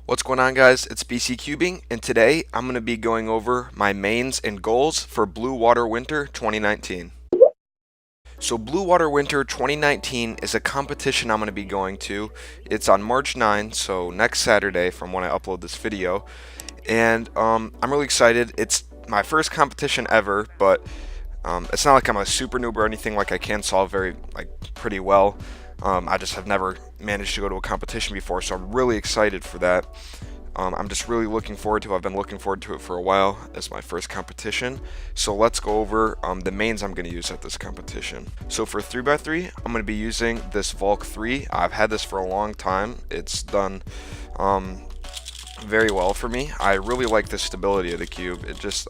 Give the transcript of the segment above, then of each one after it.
What's going on, guys? It's BC Cubing, and today I'm going to be going over my mains and goals for Blue Water Winter 2019. So Blue Water Winter 2019 is a competition I'm going to be going to. It's on March 9, so next Saturday from when I upload this video. And I'm really excited. It's my first competition ever, but it's not like I'm a super noob or anything. Like, I can solve pretty well. I just have never managed to go to a competition before, so I'm really excited for that. I'm just really looking forward to it. I've been looking forward to it for a while as my first competition. So let's go over the mains I'm going to use at this competition. So for 3x3, I'm going to be using this Volk 3. I've had this for a long time. It's done very well for me. I really like the stability of the cube. It just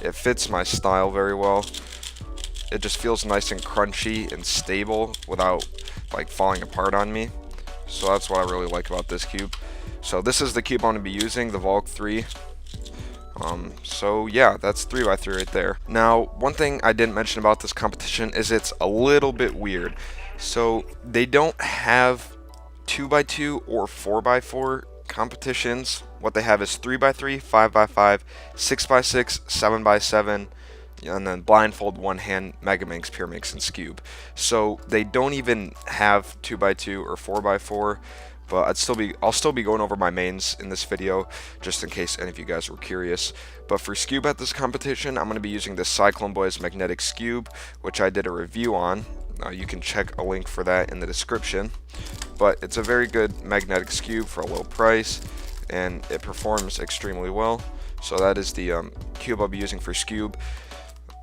it fits my style very well. It just feels nice and crunchy and stable without like falling apart on me. So that's what I really like about this cube. So this is the cube I'm going to be using, the Volk 3. So yeah, that's 3x3 right there. Now, one thing I didn't mention about this competition is it's a little bit weird. So they don't have 2x2 or 4x4 competitions. What they have is 3x3, 5x5, 6x6, 7x7, and then blindfold, one hand, Megaminx, Pyraminx, and Scube. So they don't even have 2x2 or 4x4. But I'll still be going over my mains in this video, just in case any of you guys were curious. But for Scube at this competition, I'm going to be using the Cyclone Boys Magnetic Scube, which I did a review on. You can check a link for that in the description. But it's a very good magnetic Scube for a low price, and it performs extremely well. So that is the cube I'll be using for Scube.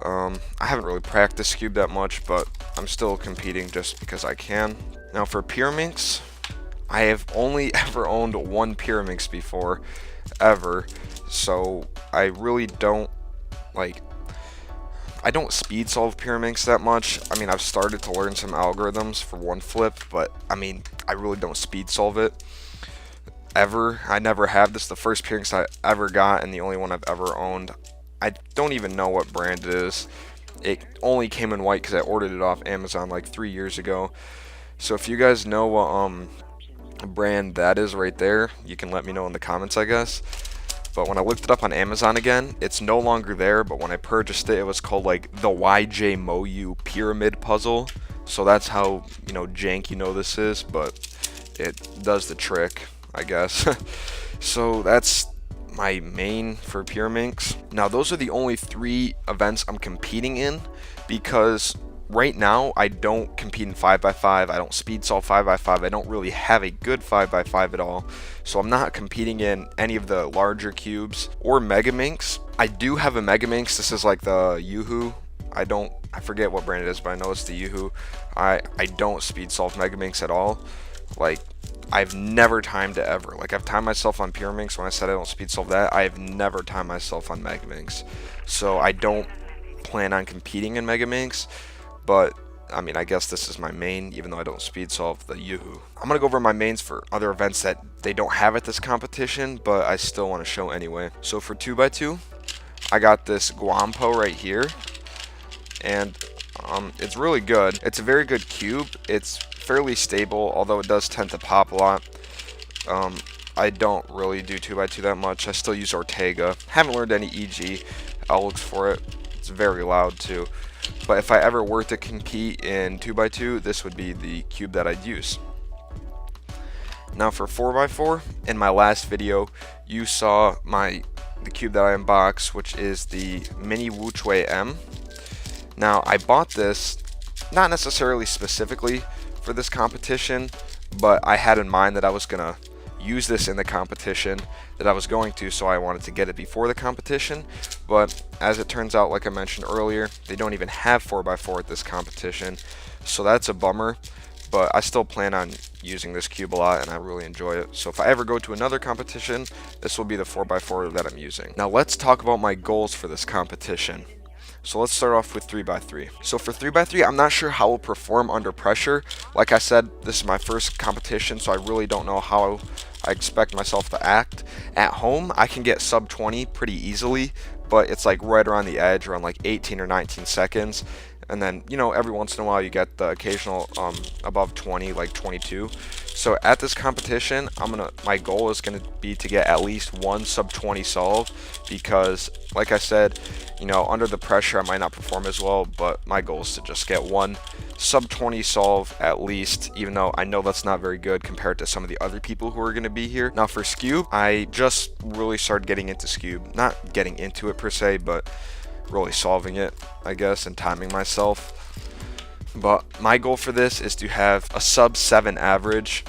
I haven't really practiced Scube that much, but I'm still competing just because I can. Now for Pyraminx, I have only ever owned one Pyraminx before, ever, so I really don't, I don't speed solve Pyraminx that much. I mean, I've started to learn some algorithms for one flip, but I mean, I really don't speed solve it, ever. I never have. This is the first Pyraminx I ever got, and the only one I've ever owned. I don't even know what brand it is. It only came in white because I ordered it off Amazon like 3 years ago. So if you guys know what, brand that is right there, you can let me know in the comments, I guess. But when I looked it up on Amazon again, it's no longer there. But when I purchased it, it was called like the YJ Moyu Pyramid Puzzle. So that's how, you know, jank this is, but it does the trick, I guess. So that's my main for Pyraminx. Now those are the only 3 events I'm competing in, because right now I don't compete in 5x5, I don't speed solve 5x5, I don't really have a good 5x5 at all, so I'm not competing in any of the larger cubes or Megaminx. I do have a Megaminx. This is like the Yoo-Hoo. I forget what brand it is, but I know it's the Yoo-Hoo. I don't speed solve Megaminx at all. Like, I've never timed it ever. Like, I've timed myself on Pyraminx when I said I don't speed solve that. I have never timed myself on Megaminx. So I don't plan on competing in Megaminx. But, I mean, I guess this is my main, even though I don't speed solve the Yoo-Hoo. I'm going to go over my mains for other events that they don't have at this competition, but I still want to show anyway. So for 2x2, I got this Guampo right here. And it's really good. It's a very good cube. It's fairly stable, although it does tend to pop a lot. I don't really do 2x2 that much. I still use Ortega. Haven't learned any EG outlooks for it. It's very loud too. But if I ever were to compete in 2x2, this would be the cube that I'd use. Now for 4x4, in my last video, you saw the cube that I unboxed, which is the Mini Wuchuei M. Now I bought this not necessarily specifically for this competition, but I had in mind that I was gonna use this in the competition that I was going to, so I wanted to get it before the competition. But as it turns out, like I mentioned earlier, they don't even have 4x4 at this competition, so that's a bummer. But I still plan on using this cube a lot, and I really enjoy it. So if I ever go to another competition, this will be the 4x4 that I'm using. Now let's talk about my goals for this competition. So let's start off with 3x3. So for 3x3, I'm not sure how I'll perform under pressure. Like I said, this is my first competition, so I really don't know how I expect myself to act. At home, I can get sub 20 pretty easily, but it's like right around the edge, around like 18 or 19 seconds. and then every once in a while you get the occasional above 20, like 22. So at this competition, my goal is gonna be to get at least one sub 20 solve, because like I said, under the pressure I might not perform as well, but my goal is to just get one sub 20 solve at least, even though I know that's not very good compared to some of the other people who are going to be here. Now for Skewb, I just really started getting into Skewb, not getting into it per se, but really solving it, I guess, and timing myself. But my goal for this is to have a sub 7 average.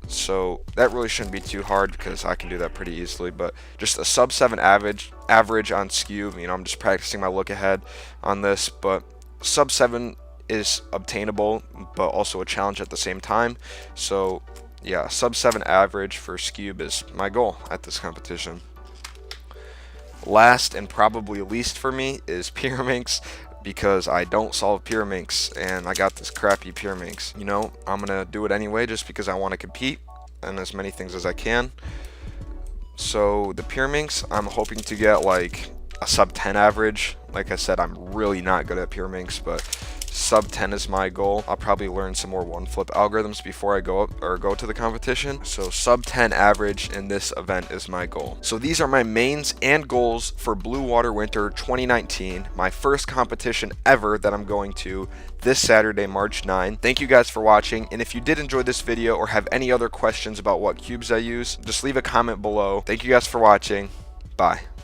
So that really shouldn't be too hard because I can do that pretty easily, but just a sub 7 average on Skewb. I'm just practicing my look ahead on this, but sub 7 is obtainable, but also a challenge at the same time. So yeah, sub 7 average for Skewb is my goal at this competition. Last and probably least for me is Pyraminx, because I don't solve Pyraminx and I got this crappy Pyraminx. I'm gonna do it anyway just because I want to compete and as many things as I can. So the Pyraminx, I'm hoping to get like a sub 10 average. Like I said, I'm really not good at Pyraminx, but sub 10 is my goal. I'll probably learn some more one flip algorithms before I go to the competition. So sub 10 average in this event is my goal. So these are my mains and goals for Blue Water Winter 2019, my first competition ever that I'm going to this Saturday, March 9. Thank you guys for watching, and if you did enjoy this video or have any other questions about what cubes I use, just leave a comment below. Thank you guys for watching. Bye.